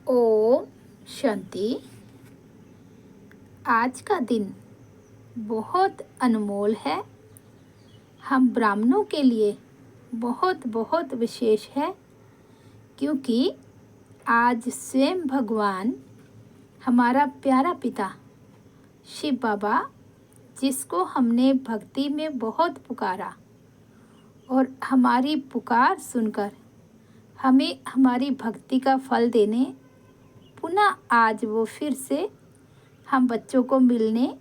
ओम शांति। आज का दिन बहुत अनमोल है। हम ब्राह्मणों के लिए बहुत बहुत विशेष है, क्योंकि आज स्वयं भगवान हमारा प्यारा पिता शिव बाबा, जिसको हमने भक्ति में बहुत पुकारा और हमारी पुकार सुनकर हमें हमारी भक्ति का फल देने पुनः आज वो फिर से हम बच्चों को मिलने,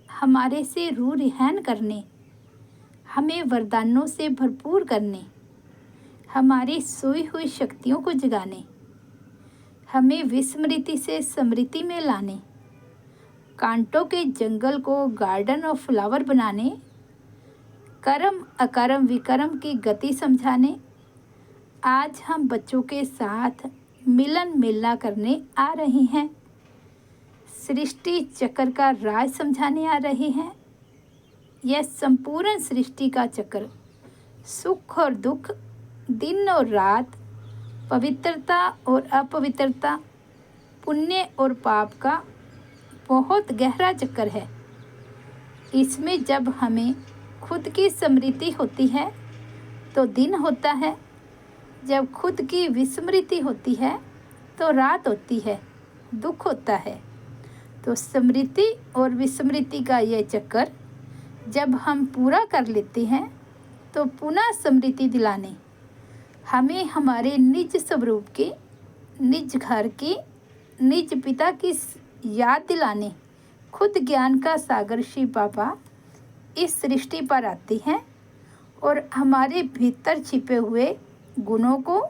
हमारे से रूह रिहान करने, हमें वरदानों से भरपूर करने, हमारी सोई हुई शक्तियों को जगाने, हमें विस्मृति से स्मृति में लाने, कांटों के जंगल को गार्डन ऑफ फ्लावर बनाने, कर्म अकर्म विकर्म की गति समझाने, आज हम बच्चों के साथ मिलन मिलना करने आ रही हैं। सृष्टि चक्र का राज समझाने आ रही हैं। यह संपूर्ण सृष्टि का चक्र सुख और दुख, दिन और रात, पवित्रता और अपवित्रता, पुण्य और पाप का बहुत गहरा चक्कर है। इसमें जब हमें खुद की स्मृति होती है तो दिन होता है, जब खुद की विस्मृति होती है तो रात होती है, दुख होता है। तो स्मृति और विस्मृति का यह चक्कर जब हम पूरा कर लेते हैं तो पुनः स्मृति दिलाने, हमें हमारे निज स्वरूप की, निज घर की, निज पिता की याद दिलाने खुद ज्ञान का सागर शिव बाबा इस सृष्टि पर आते हैं और हमारे भीतर छिपे हुए गुणों को,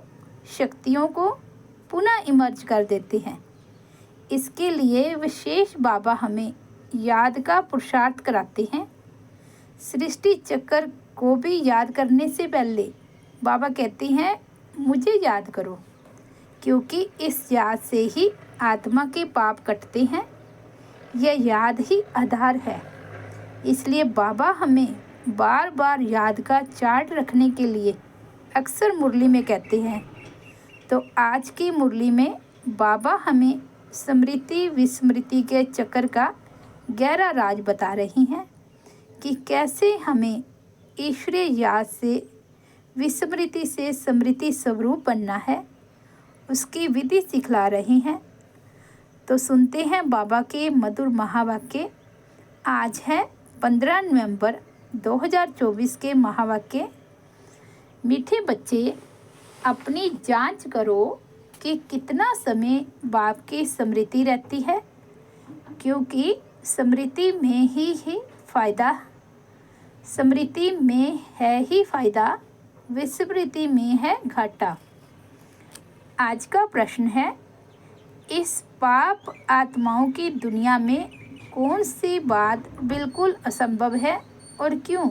शक्तियों को पुनः इमर्ज कर देते हैं। इसके लिए विशेष बाबा हमें याद का पुरुषार्थ कराते हैं। सृष्टि चक्र को भी याद करने से पहले बाबा कहते हैं, मुझे याद करो, क्योंकि इस याद से ही आत्मा के पाप कटते हैं। यह याद ही आधार है। इसलिए बाबा हमें बार बार याद का चार्ट रखने के लिए अक्सर मुरली में कहते हैं। तो आज की मुरली में बाबा हमें स्मृति विस्मृति के चक्र का गहरा राज बता रही हैं कि कैसे हमें ईश्वरीय याद से, विस्मृति से स्मृति स्वरूप बनना है, उसकी विधि सिखला रही हैं। तो सुनते हैं बाबा के मधुर महावाक्य। आज है 15 नवंबर 2024 के महावाक्य। मीठे बच्चे, अपनी जांच करो कि कितना समय बाप की स्मृति रहती है, क्योंकि स्मृति में ही फ़ायदा, स्मृति में है ही फ़ायदा, विस्मृति में है घाटा। आज का प्रश्न है, इस पाप आत्माओं की दुनिया में कौन सी बात बिल्कुल असंभव है और क्यों?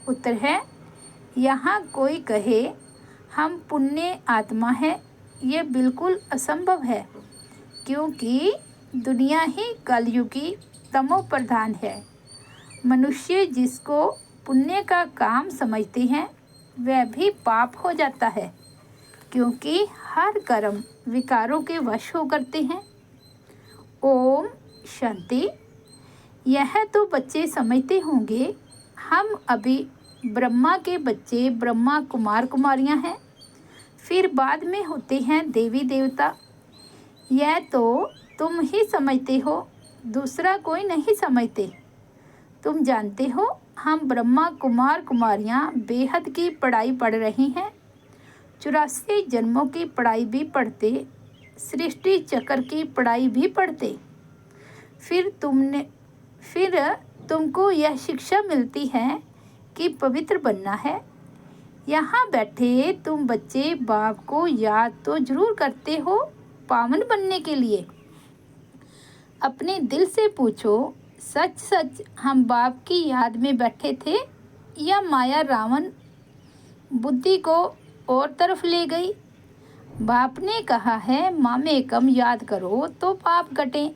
उत्तर है, यहाँ कोई कहे हम पुण्य आत्मा है, ये बिल्कुल असंभव है, क्योंकि दुनिया ही कलयुगी तमो प्रधान है। मनुष्य जिसको पुण्य का काम समझते हैं वह भी पाप हो जाता है, क्योंकि हर कर्म विकारों के वश हो करते हैं। ओम शांति। यह तो बच्चे समझते होंगे हम अभी ब्रह्मा के बच्चे, ब्रह्मा कुमार कुमारियां हैं, फिर बाद में होते हैं देवी देवता। यह तो तुम ही समझते हो, दूसरा कोई नहीं समझते। तुम जानते हो हम ब्रह्मा कुमार कुमारियां बेहद की पढ़ाई पढ़ रही हैं, 84 जन्मों की पढ़ाई भी पढ़ते, सृष्टि चक्र की पढ़ाई भी पढ़ते। फिर तुमको यह शिक्षा मिलती है कि पवित्र बनना है। यहाँ बैठे तुम बच्चे बाप को याद तो जरूर करते हो पावन बनने के लिए। अपने दिल से पूछो, सच सच हम बाप की याद में बैठे थे या माया रावण बुद्धि को और तरफ ले गई? बाप ने कहा है मामे कम याद करो तो पाप कटें।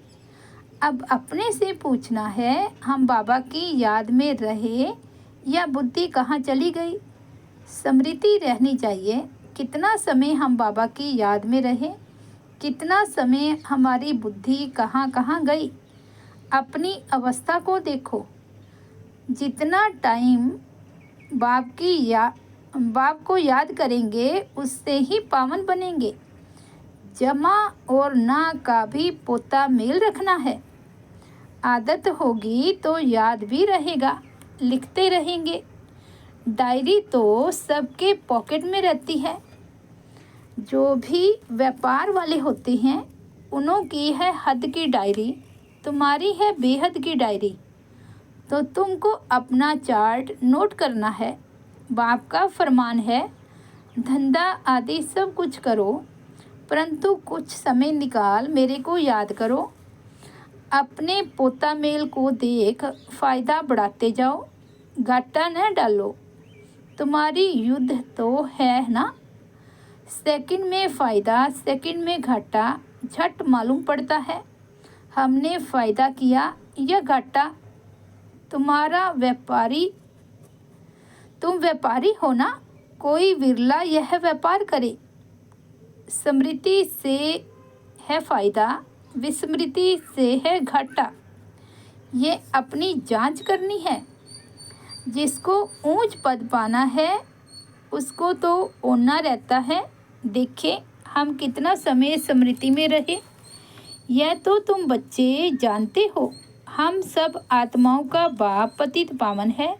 अब अपने से पूछना है, हम बाबा की याद में रहे या बुद्धि कहाँ चली गई? स्मृति रहनी चाहिए, कितना समय हम बाबा की याद में रहे, कितना समय हमारी बुद्धि कहाँ कहाँ गई। अपनी अवस्था को देखो। जितना टाइम बाप को याद करेंगे उससे ही पावन बनेंगे। जमा और ना का भी पोता मेल रखना है। आदत होगी तो याद भी रहेगा, लिखते रहेंगे। डायरी तो सबके पॉकेट में रहती है। जो भी व्यापार वाले होते हैं उन्हों की है हद की डायरी, तुम्हारी है बेहद की डायरी। तो तुमको अपना चार्ट नोट करना है। बाप का फरमान है, धंधा आदि सब कुछ करो, परंतु कुछ समय निकाल मेरे को याद करो। अपने पोता मेल को देख फायदा बढ़ाते जाओ, घाटा न डालो। तुम्हारी युद्ध तो है ना। सेकंड में फ़ायदा, सेकंड में घाटा झट मालूम पड़ता है। हमने फ़ायदा किया या घाटा। तुम व्यापारी हो ना। कोई विरला यह व्यापार करे। स्मृति से है फ़ायदा, विस्मृति से है घाटा। ये अपनी जांच करनी है। जिसको ऊंच पद पाना है उसको तो ओना रहता है। देखे हम कितना समय स्मृति में रहे। यह तो तुम बच्चे जानते हो। हम सब आत्माओं का बाप पतित पावन है।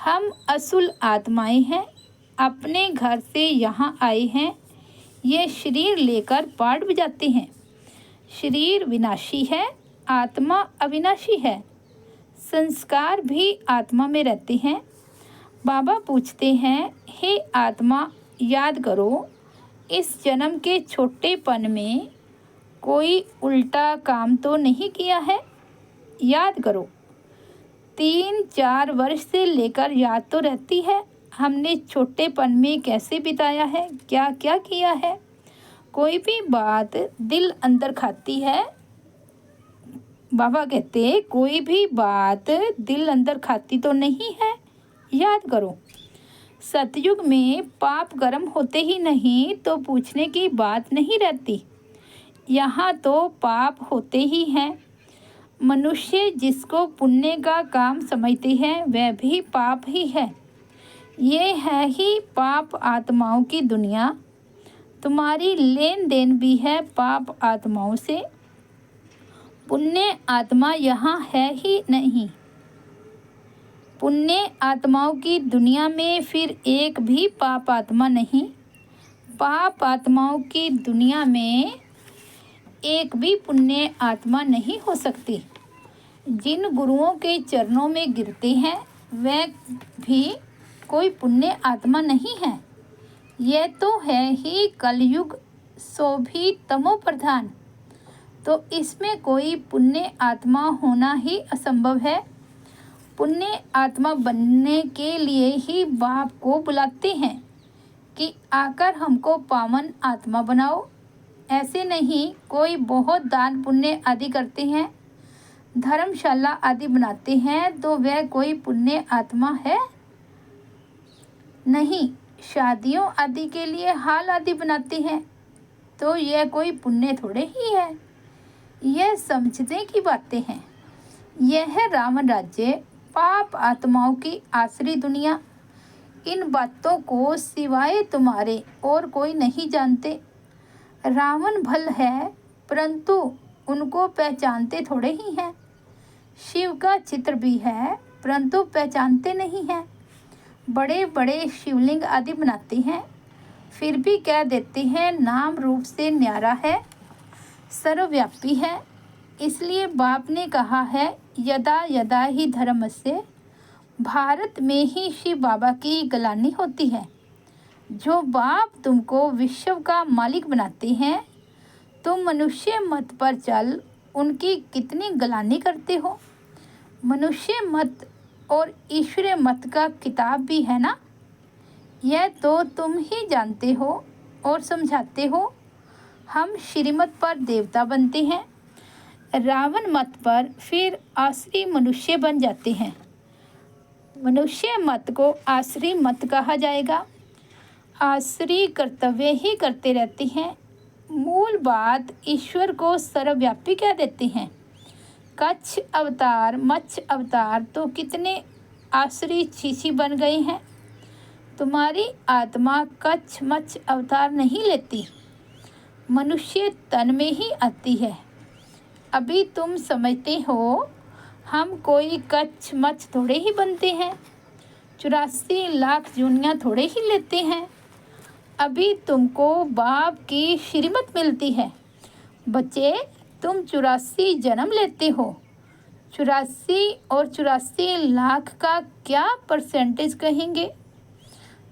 हम असुल आत्माएं हैं, अपने घर से यहाँ आए हैं। ये शरीर लेकर पाठ बजाते हैं। शरीर विनाशी है, आत्मा अविनाशी है। संस्कार भी आत्मा में रहते हैं। बाबा पूछते हैं, हे आत्मा याद करो, इस जन्म के छोटेपन में कोई उल्टा काम तो नहीं किया है। याद करो। 3-4 वर्ष से लेकर याद तो रहती है, हमने छोटेपन में कैसे बिताया है, क्या क्या किया है। कोई भी बात दिल अंदर खाती है। बाबा कहते कोई भी बात दिल अंदर खाती तो नहीं है। याद करो। सतयुग में पाप गर्म होते ही नहीं तो पूछने की बात नहीं रहती। यहाँ तो पाप होते ही हैं। मनुष्य जिसको पुण्य का काम समझते हैं वह भी पाप ही है। ये है ही पाप आत्माओं की दुनिया। तुम्हारी लेन देन भी है पाप आत्माओं से। पुण्य आत्मा यहाँ है ही नहीं। पुण्य आत्माओं की दुनिया में फिर एक भी पाप आत्मा नहीं। पाप आत्माओं की दुनिया में एक भी पुण्य आत्मा नहीं हो सकती। जिन गुरुओं के चरणों में गिरते हैं वह भी कोई पुण्य आत्मा नहीं है। यह तो है ही कलयुग, सो भी तमो प्रधान। तो इसमें कोई पुण्य आत्मा होना ही असंभव है। पुण्य आत्मा बनने के लिए ही बाप को बुलाते हैं कि आकर हमको पावन आत्मा बनाओ। ऐसे नहीं कोई बहुत दान पुण्य आदि करते हैं, धर्मशाला आदि बनाते हैं तो वह कोई पुण्य आत्मा है नहीं। शादियों आदि के लिए हाल आदि बनाते हैं तो यह कोई पुण्य थोड़े ही है। यह समझने की बातें हैं। यह है रावण राज्य, पाप आत्माओं की आसरी दुनिया। इन बातों को सिवाय तुम्हारे और कोई नहीं जानते। रावण भल है परंतु उनको पहचानते थोड़े ही हैं। शिव का चित्र भी है परंतु पहचानते नहीं हैं। बड़े बड़े शिवलिंग आदि बनाते हैं फिर भी कह देते हैं नाम रूप से न्यारा है, सर्वव्यापी है। इसलिए बाप ने कहा है यदा यदा ही धर्मस्य। भारत में ही शिव बाबा की गलानी होती है। जो बाप तुमको विश्व का मालिक बनाते हैं तुम मनुष्य मत पर चल उनकी कितनी गलानी करते हो। मनुष्य मत और ईश्वरीय मत का किताब भी है ना। यह तो तुम ही जानते हो और समझाते हो। हम श्रीमत पर देवता बनते हैं, रावण मत पर फिर आसरी मनुष्य बन जाते हैं। मनुष्य मत को आसरी मत कहा जाएगा। आसरी कर्तव्य ही करते रहते हैं। मूल बात ईश्वर को सर्वव्यापी कह देते हैं। कच्छ अवतार, मत्स्य अवतार तो कितने आसुरी छीछी बन गए हैं। तुम्हारी आत्मा कच्छ मत्स्य अवतार नहीं लेती, मनुष्य तन में ही आती है। अभी तुम समझते हो हम कोई कच्छ मत्स्य थोड़े ही बनते हैं, 84 लाख जूनियाँ थोड़े ही लेते हैं। अभी तुमको बाप की श्रीमत मिलती है। बच्चे, तुम 84 जन्म लेते हो। 84 और 84 लाख का क्या परसेंटेज कहेंगे?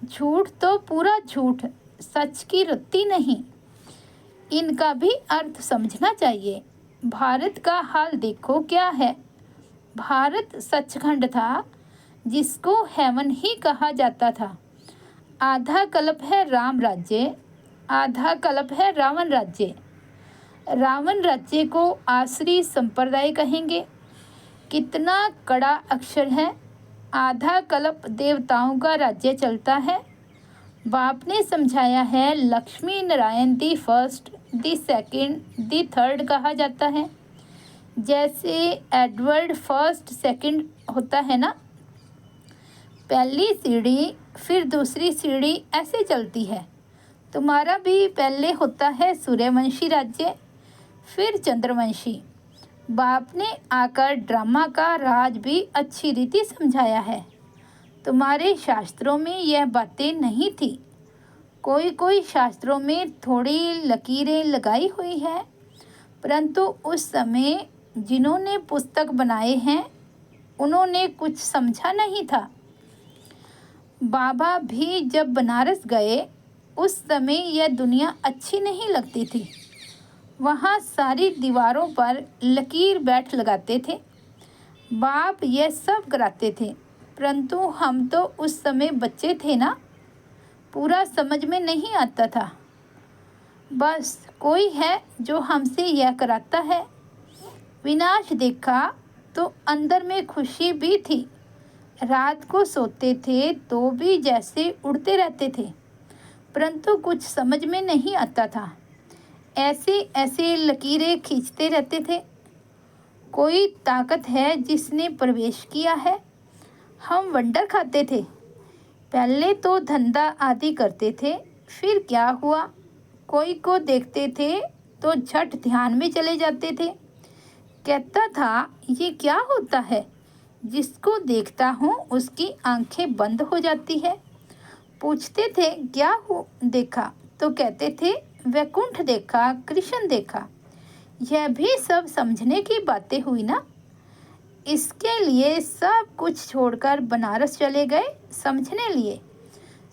झूठ तो पूरा झूठ, सच की रत्ती नहीं। इनका भी अर्थ समझना चाहिए। भारत का हाल देखो क्या है। भारत सचखंड था, जिसको हेवन ही कहा जाता था। आधा कल्प है राम राज्य, आधा कल्प है रावण राज्य। रावण राज्य को आसुरी संप्रदाय कहेंगे। कितना कड़ा अक्षर है। आधा कल्प देवताओं का राज्य चलता है। बाप ने समझाया है Lakshmi Narayan the first, the second, the third कहा जाता है। जैसे एडवर्ड फर्स्ट सेकंड होता है ना, पहली सीढ़ी फिर दूसरी सीढ़ी ऐसे चलती है। तुम्हारा भी पहले होता है सूर्यवंशी राज्य, फिर चंद्रवंशी। बाप ने आकर ड्रामा का राज भी अच्छी रीति समझाया है। तुम्हारे शास्त्रों में यह बातें नहीं थी। कोई कोई शास्त्रों में थोड़ी लकीरें लगाई हुई है, परंतु उस समय जिन्होंने पुस्तक बनाए हैं उन्होंने कुछ समझा नहीं था। बाबा भी जब बनारस गए उस समय यह दुनिया अच्छी नहीं लगती थी। वहाँ सारी दीवारों पर लकीर बैठ लगाते थे। बाप यह सब कराते थे, परंतु हम तो उस समय बच्चे थे ना, पूरा समझ में नहीं आता था। बस कोई है जो हमसे यह कराता है। विनाश देखा तो अंदर में खुशी भी थी। रात को सोते थे तो भी जैसे उड़ते रहते थे, परंतु कुछ समझ में नहीं आता था। ऐसे ऐसे लकीरें खींचते रहते थे। कोई ताकत है जिसने प्रवेश किया है। हम वंडर खाते थे। पहले तो धंधा आदि करते थे, फिर क्या हुआ, कोई को देखते थे तो झट ध्यान में चले जाते थे। कहता था ये क्या होता है। जिसको देखता हूँ उसकी आंखें बंद हो जाती है। पूछते थे क्या हो देखा, तो कहते थे वैकुंठ देखा, कृष्ण देखा। यह भी सब समझने की बातें हुई ना। इसके लिए सब कुछ छोड़कर बनारस चले गए समझने लिए।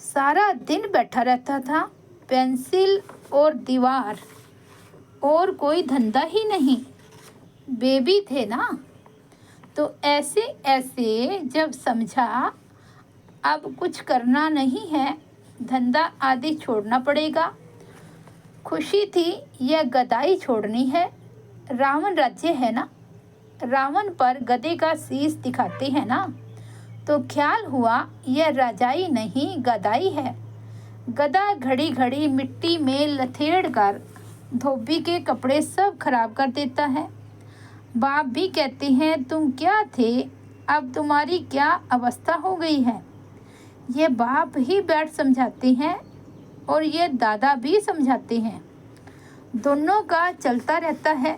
सारा दिन बैठा रहता था, पेंसिल और दीवार, और कोई धंधा ही नहीं। बेबी थे ना, तो ऐसे ऐसे जब समझा अब कुछ करना नहीं है, धंधा आदि छोड़ना पड़ेगा। खुशी थी यह गदाई छोड़नी है। रावण राज्य है ना, रावण पर गधे का शीश दिखाते हैं ना, तो ख्याल हुआ यह राजाई नहीं गदाई है। गधा घड़ी घड़ी मिट्टी में लथेड़ कर धोबी के कपड़े सब खराब कर देता है। बाप भी कहते हैं तुम क्या थे, अब तुम्हारी क्या अवस्था हो गई है। ये बाप ही बैठ समझाते हैं और ये दादा भी समझाते हैं। दोनों का चलता रहता है।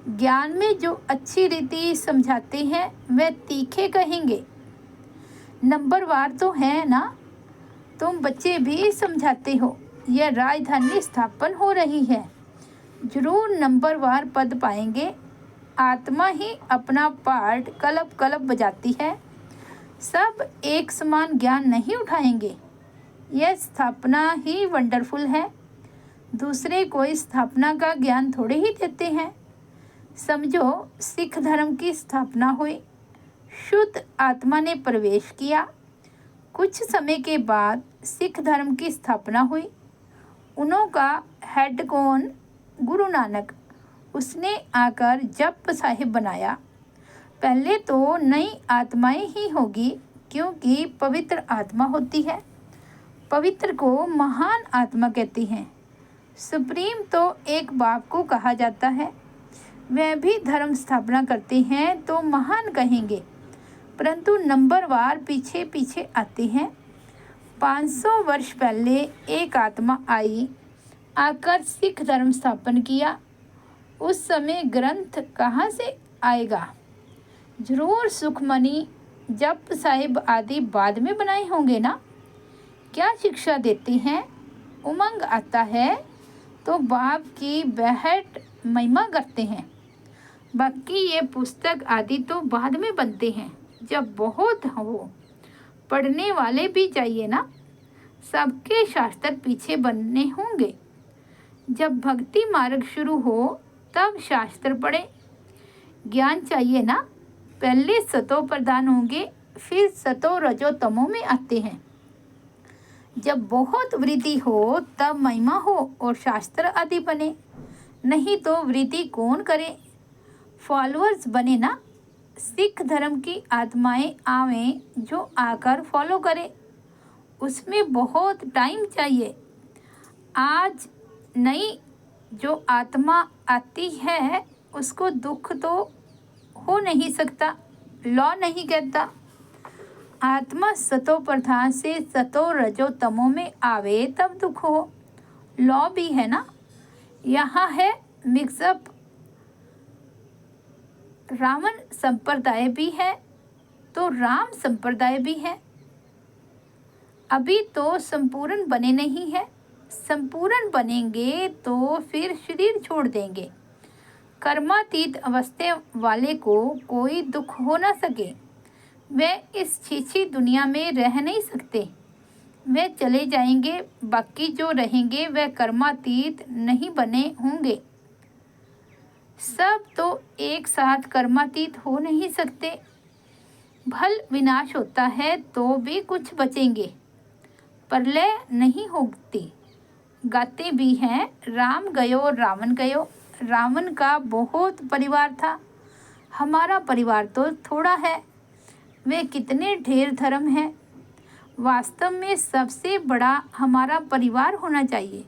ज्ञान में जो अच्छी रीति समझाते हैं वे तीखे कहेंगे। नंबरवार तो है ना, तुम बच्चे भी समझाते हो यह राजधानी स्थापन हो रही है, जरूर नंबरवार पद पाएंगे। आत्मा ही अपना पार्ट कलप कलप बजाती है। सब एक समान ज्ञान नहीं उठाएंगे। यह स्थापना ही वंडरफुल है। दूसरे कोई स्थापना का ज्ञान थोड़े ही देते हैं। समझो सिख धर्म की स्थापना हुई, शुद्ध आत्मा ने प्रवेश किया। कुछ समय के बाद सिख धर्म की स्थापना हुई। उन्हों का हेड कौन? गुरु नानक। उसने आकर जप साहिब बनाया। पहले तो नई आत्माएं ही होगी, क्योंकि पवित्र आत्मा होती है। पवित्र को महान आत्मा कहती हैं। सुप्रीम तो एक बाप को कहा जाता है। वह भी धर्म स्थापना करते हैं तो महान कहेंगे, परंतु नंबरवार पीछे पीछे आते हैं। 500 वर्ष पहले एक आत्मा आई, आकर सिख धर्म स्थापन किया। उस समय ग्रंथ कहाँ से आएगा? जरूर सुखमनी, जप साहिब आदि बाद में बनाए होंगे ना। क्या शिक्षा देते हैं? उमंग आता है तो बाप की बहट महिमा करते हैं। बाकी ये पुस्तक आदि तो बाद में बनते हैं, जब बहुत हो। पढ़ने वाले भी चाहिए ना। सबके शास्त्र पीछे बनने होंगे। जब भक्ति मार्ग शुरू हो तब शास्त्र पढ़े। ज्ञान चाहिए ना। पहले सतो प्रधान होंगे, फिर सतो रजो तमो में आते हैं। जब बहुत वृद्धि हो तब महिमा हो और शास्त्र आदि बने, नहीं तो वृद्धि कौन करे? फॉलोअर्स बने ना। सिख धर्म की आत्माएं आवें जो आकर फॉलो करे। उसमें बहुत टाइम चाहिए। आज नई जो आत्मा आती है उसको दुख तो हो नहीं सकता, लॉ नहीं कहता। आत्मा सतो प्रधान से सतो रजो तमो में आवे तब दुख हो। लॉ भी है ना। यहाँ है मिक्सअप। रावण संप्रदाय भी है तो राम संप्रदाय भी है। अभी तो संपूर्ण बने नहीं है। संपूर्ण बनेंगे तो फिर शरीर छोड़ देंगे। कर्मातीत अवस्था वाले को कोई दुख हो ना सके। वे इस छीछी दुनिया में रह नहीं सकते। वे चले जाएंगे, बाकी जो रहेंगे वे कर्मातीत नहीं बने होंगे। सब तो एक साथ कर्मातीत हो नहीं सकते। भल विनाश होता है तो भी कुछ बचेंगे। प्रलय नहीं होती। गाते भी हैं, राम गयो रावण गयो। रावण का बहुत परिवार था, हमारा परिवार तो थोड़ा है। वे कितने ढेर धर्म हैं। वास्तव में सबसे बड़ा हमारा परिवार होना चाहिए,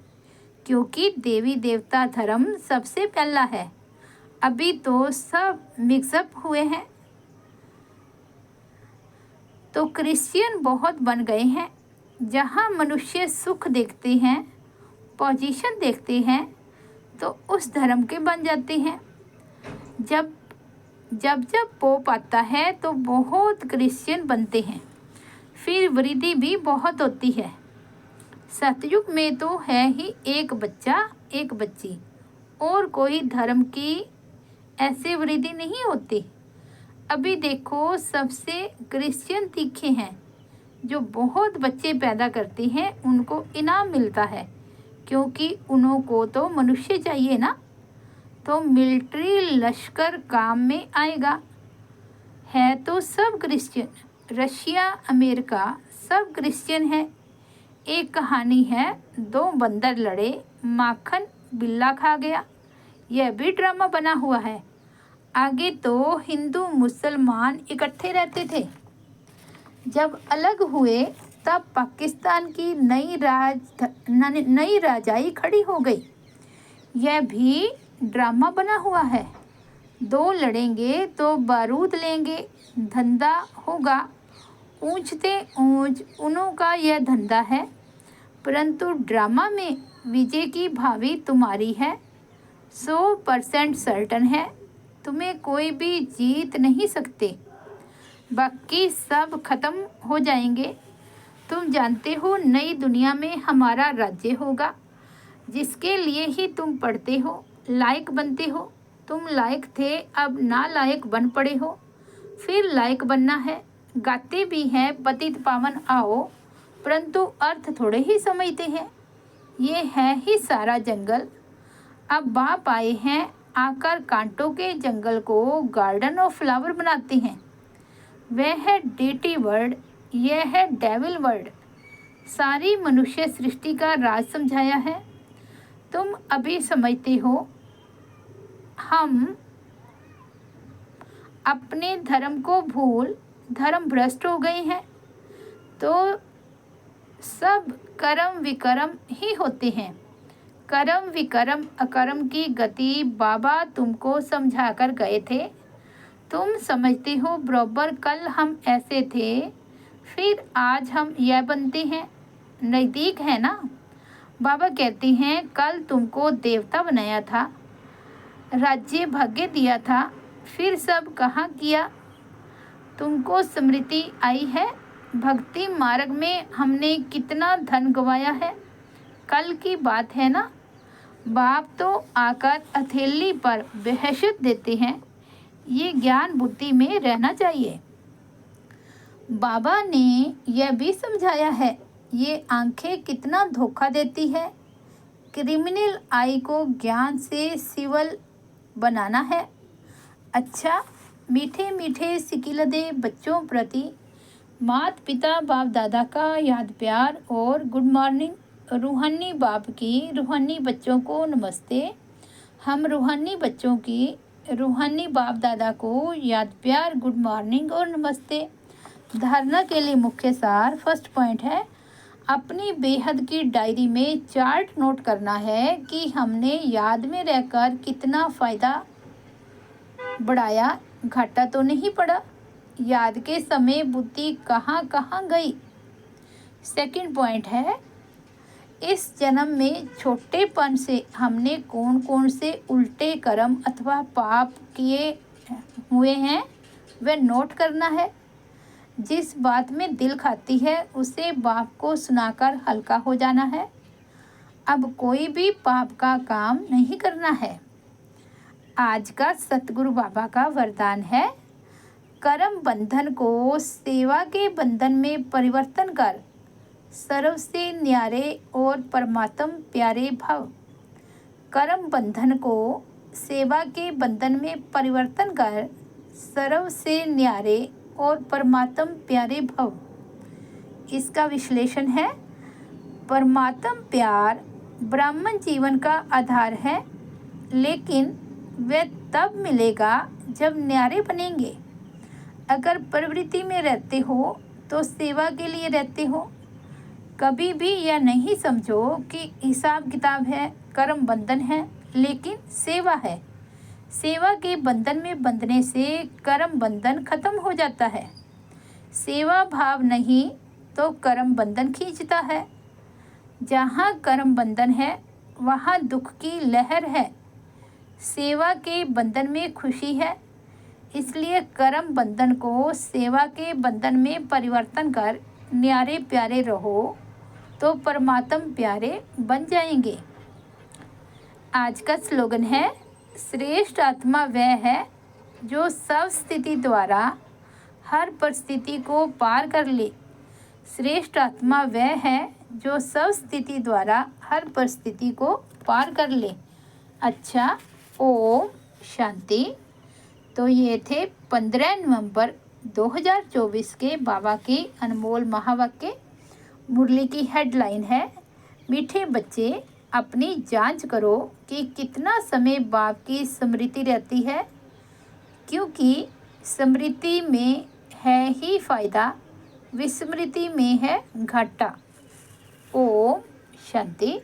क्योंकि देवी देवता धर्म सबसे पहला है। अभी तो सब मिक्सअप हुए हैं। तो क्रिश्चियन बहुत बन गए हैं। जहाँ मनुष्य सुख देखते हैं, पोजीशन देखते हैं, तो उस धर्म के बन जाते हैं। जब जब पोप आता है तो बहुत क्रिश्चियन बनते हैं। फिर वृद्धि भी बहुत होती है। सतयुग में तो है ही एक बच्चा एक बच्ची, और कोई धर्म की ऐसे वृद्धि नहीं होती। अभी देखो सबसे क्रिश्चियन तीखे हैं। जो बहुत बच्चे पैदा करते हैं उनको इनाम मिलता है, क्योंकि उन्हों को तो मनुष्य चाहिए ना। तो मिलिट्री लश्कर काम में आएगा। है तो सब क्रिश्चियन। रशिया अमेरिका सब क्रिश्चियन है। एक कहानी है, 2 बंदर लड़े, माखन बिल्ला खा गया। यह भी ड्रामा बना हुआ है। आगे तो हिंदू मुसलमान इकट्ठे रहते थे। जब अलग हुए तब पाकिस्तान की नई राजाई खड़ी हो गई। यह भी ड्रामा बना हुआ है। 2 लड़ेंगे तो बारूद लेंगे, धंधा होगा। ऊंचते ऊंच उन्हों का यह धंधा है, परंतु ड्रामा में विजय की भावी तुम्हारी है। 100% सर्टन है। तुम्हें कोई भी जीत नहीं सकते। बाकी सब खत्म हो जाएंगे। तुम जानते हो नई दुनिया में हमारा राज्य होगा, जिसके लिए ही तुम पढ़ते हो, लायक बनते हो। तुम लायक थे, अब नालायक बन पड़े हो, फिर लायक बनना है। गाते भी हैं पतित पावन आओ, परंतु अर्थ थोड़े ही समझते हैं। ये है ही सारा जंगल। अब बाप आए हैं, आकर कांटों के जंगल को गार्डन ऑफ फ्लावर बनाते हैं। वह है डेटी वर्ड, यह है डेविल वर्ड। सारी मनुष्य सृष्टि का राज समझाया है। तुम अभी समझते हो हम अपने धर्म को भूल धर्म भ्रष्ट हो गए हैं। तो सब कर्म विकर्म ही होते हैं। कर्म विकर्म अकर्म की गति बाबा तुमको समझाकर गए थे। तुम समझते हो बराबर कल हम ऐसे थे, फिर आज हम यह बनते हैं। नज़दीक है ना। बाबा कहते हैं कल तुमको देवता बनाया था, राज्य भाग्य दिया था, फिर सब कहाँ किया। तुमको स्मृति आई है भक्ति मार्ग में हमने कितना धन गंवाया है। कल की बात है ना। बाप तो आकर हथेली पर बहशत देते हैं। ये ज्ञान बुद्धि में रहना चाहिए। बाबा ने यह भी समझाया है ये आंखें कितना धोखा देती है। क्रिमिनल आई को ज्ञान से सिविल बनाना है। अच्छा, मीठे मीठे सिकिलदे बच्चों प्रति माता पिता बाप दादा का याद प्यार और गुड मॉर्निंग। रूहानी बाप की रूहानी बच्चों को नमस्ते। हम रूहानी बच्चों की रूहानी बाप दादा को याद प्यार गुड मॉर्निंग और नमस्ते। धारणा के लिए मुख्य सार फर्स्ट पॉइंट है अपनी बेहद की डायरी में चार्ट नोट करना है कि हमने याद में रहकर कितना फ़ायदा बढ़ाया, घाटा तो नहीं पड़ा। याद के समय बुद्धि कहाँ कहाँ गई। सेकंड पॉइंट है इस जन्म में छोटेपन से हमने कौन कौन से उल्टे कर्म अथवा पाप किए हुए हैं वह नोट करना है। जिस बात में दिल खाती है उसे बाप को सुनाकर हल्का हो जाना है। अब कोई भी पाप का काम नहीं करना है। आज का सतगुरु बाबा का वरदान है कर्म बंधन को सेवा के बंधन में परिवर्तन कर सर्व से न्यारे और परमात्म प्यारे भव। कर्म बंधन को सेवा के बंधन में परिवर्तन कर सर्व से न्यारे और परमात्म प्यारे भव। इसका विश्लेषण है परमात्म प्यार ब्राह्मण जीवन का आधार है, लेकिन वह तब मिलेगा जब न्यारे बनेंगे। अगर प्रवृत्ति में रहते हो तो सेवा के लिए रहते हो। कभी भी यह नहीं समझो कि हिसाब किताब है, कर्म बंधन है, लेकिन सेवा है। सेवा के बंधन में बंधने से कर्म बंधन खत्म हो जाता है। सेवा भाव नहीं तो कर्म बंधन खींचता है। जहाँ कर्म बंधन है वहाँ दुख की लहर है। सेवा के बंधन में खुशी है। इसलिए कर्म बंधन को सेवा के बंधन में परिवर्तन कर न्यारे प्यारे रहो तो परमात्म प्यारे बन जाएंगे। आज का स्लोगन है श्रेष्ठ आत्मा वह है जो सब स्थिति द्वारा हर परिस्थिति को पार कर ले। श्रेष्ठ आत्मा वह है जो सब स्थिति द्वारा हर परिस्थिति को पार कर ले। अच्छा, ओम शांति। तो ये थे 15 नवंबर 2024 के बाबा के अनमोल महावाक्य। मुरली की हेडलाइन है मीठे बच्चे अपनी जांच करो कि कितना समय बाप की स्मृति रहती है, क्योंकि स्मृति में है ही फायदा, विस्मृति में है घाटा। ओम शांति।